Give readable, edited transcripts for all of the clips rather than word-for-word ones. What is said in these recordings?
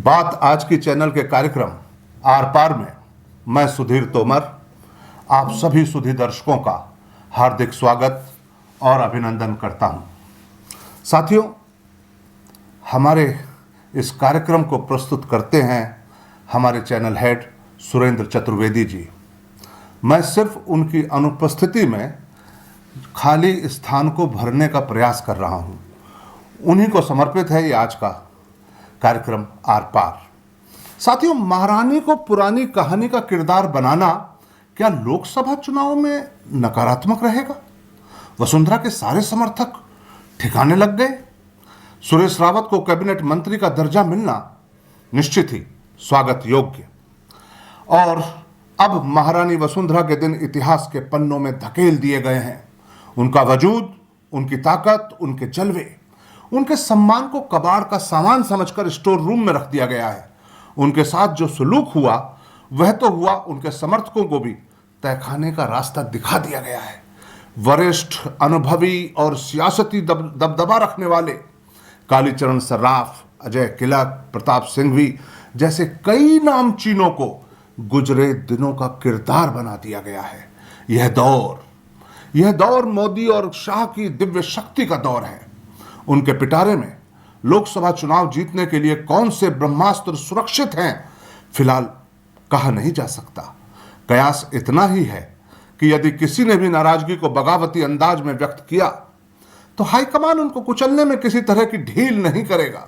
बात आज की चैनल के कार्यक्रम आर पार में मैं सुधीर तोमर आप सभी सुधी दर्शकों का हार्दिक स्वागत और अभिनंदन करता हूं। साथियों, हमारे इस कार्यक्रम को प्रस्तुत करते हैं हमारे चैनल हेड सुरेंद्र चतुर्वेदी जी। मैं सिर्फ उनकी अनुपस्थिति में खाली स्थान को भरने का प्रयास कर रहा हूं। उन्हीं को समर्पित है ये आज का कार्यक्रम आर पार। साथियों, महारानी को पुरानी कहानी का किरदार बनाना क्या लोकसभा चुनाव में नकारात्मक रहेगा? वसुंधरा के सारे समर्थक ठिकाने लग गए। सुरेश रावत को कैबिनेट मंत्री का दर्जा मिलना निश्चित ही स्वागत योग्य। और अब महारानी वसुंधरा के दिन इतिहास के पन्नों में धकेल दिए गए हैं। उनका वजूद, उनकी ताकत, उनके जलवे, उनके सम्मान को कबाड़ का सामान समझकर स्टोर रूम में रख दिया गया है। उनके साथ जो सलूक हुआ वह तो हुआ, उनके समर्थकों को भी तहखाने का रास्ता दिखा दिया गया है। वरिष्ठ, अनुभवी और सियासती दबदबा रखने वाले कालीचरण सर्राफ, अजय किलक, प्रताप सिंघवी जैसे कई नामचीनों को गुजरे दिनों का किरदार बना दिया गया है। यह दौर मोदी और शाह की दिव्य शक्ति का दौर है। उनके पिटारे में लोकसभा चुनाव जीतने के लिए कौन से ब्रह्मास्त्र सुरक्षित हैं, फिलहाल कहा नहीं जा सकता। कयास इतना ही है कि यदि किसी ने भी नाराजगी को बगावती अंदाज में व्यक्त किया तो हाईकमान उनको कुचलने में किसी तरह की ढील नहीं करेगा।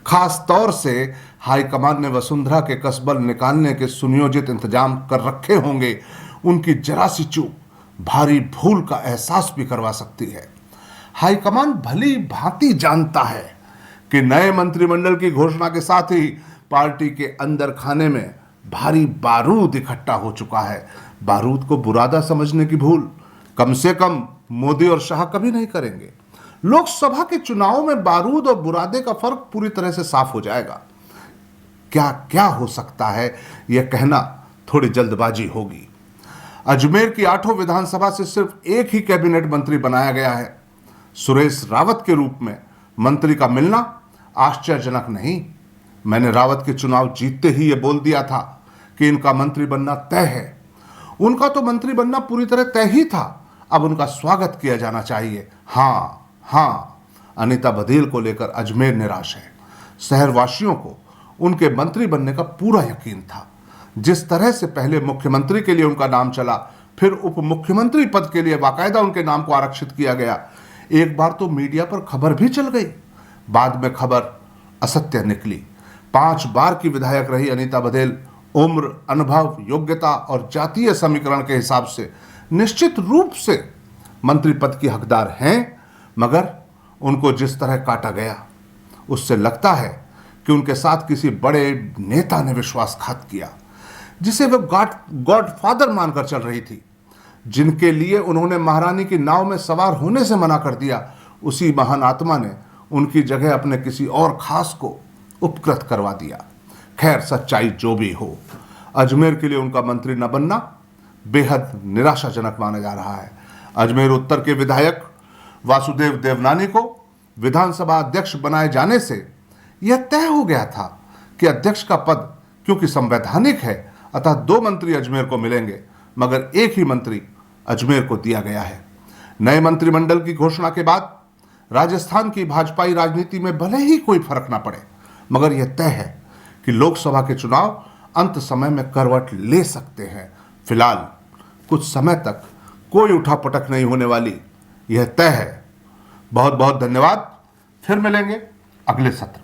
खास तौर से हाईकमान ने वसुंधरा के कसबल निकालने के सुनियोजित इंतजाम कर रखे होंगे। उनकी जरा सी चूक भारी भूल का एहसास भी करवा सकती है। हाईकमान भली भांति जानता है कि नए मंत्रिमंडल की घोषणा के साथ ही पार्टी के अंदर खाने में भारी बारूद इकट्ठा हो चुका है। बारूद को बुरादा समझने की भूल कम से कम मोदी और शाह कभी नहीं करेंगे। लोकसभा के चुनाव में बारूद और बुरादे का फर्क पूरी तरह से साफ हो जाएगा। क्या क्या हो सकता है यह कहना थोड़ी जल्दबाजी होगी। अजमेर की 8 विधानसभा से सिर्फ एक ही कैबिनेट मंत्री बनाया गया है। सुरेश रावत के रूप में मंत्री का मिलना आश्चर्यजनक नहीं। मैंने रावत के चुनाव जीतते ही यह बोल दिया था कि इनका मंत्री बनना तय है। उनका तो मंत्री बनना पूरी तरह तय ही था। अब उनका स्वागत किया जाना चाहिए। हाँ, अनीता बघेल को लेकर अजमेर निराश है। शहरवासियों को उनके मंत्री बनने का पूरा यकीन था। जिस तरह से पहले मुख्यमंत्री के लिए उनका नाम चला, फिर उप मुख्यमंत्री पद के लिए बाकायदा उनके नाम को आरक्षित किया गया। एक बार तो मीडिया पर खबर भी चल गई, बाद में खबर असत्य निकली। 5 बार की विधायक रही अनीता बघेल उम्र, अनुभव, योग्यता और जातीय समीकरण के हिसाब से निश्चित रूप से मंत्री पद की हकदार हैं, मगर उनको जिस तरह काटा गया उससे लगता है कि उनके साथ किसी बड़े नेता ने विश्वासघात किया, जिसे वह गॉडफादर मानकर चल रही थी। जिनके लिए उन्होंने महारानी की नाव में सवार होने से मना कर दिया, उसी महान आत्मा ने उनकी जगह अपने किसी और खास को उपकृत करवा दिया। खैर, सच्चाई जो भी हो, अजमेर के लिए उनका मंत्री न बनना बेहद निराशाजनक माना जा रहा है। अजमेर उत्तर के विधायक वासुदेव देवनानी को विधानसभा अध्यक्ष बनाए जाने से यह तय हो गया था कि अध्यक्ष का पद क्योंकि संवैधानिक है, अतः 2 मंत्री अजमेर को मिलेंगे, मगर एक ही मंत्री अजमेर को दिया गया है। नए मंत्रिमंडल की घोषणा के बाद राजस्थान की भाजपाई राजनीति में भले ही कोई फर्क ना पड़े, मगर यह तय है कि लोकसभा के चुनाव अंत समय में करवट ले सकते हैं। फिलहाल कुछ समय तक कोई उठापटक नहीं होने वाली, यह तय है। बहुत बहुत धन्यवाद। फिर मिलेंगे अगले सत्र।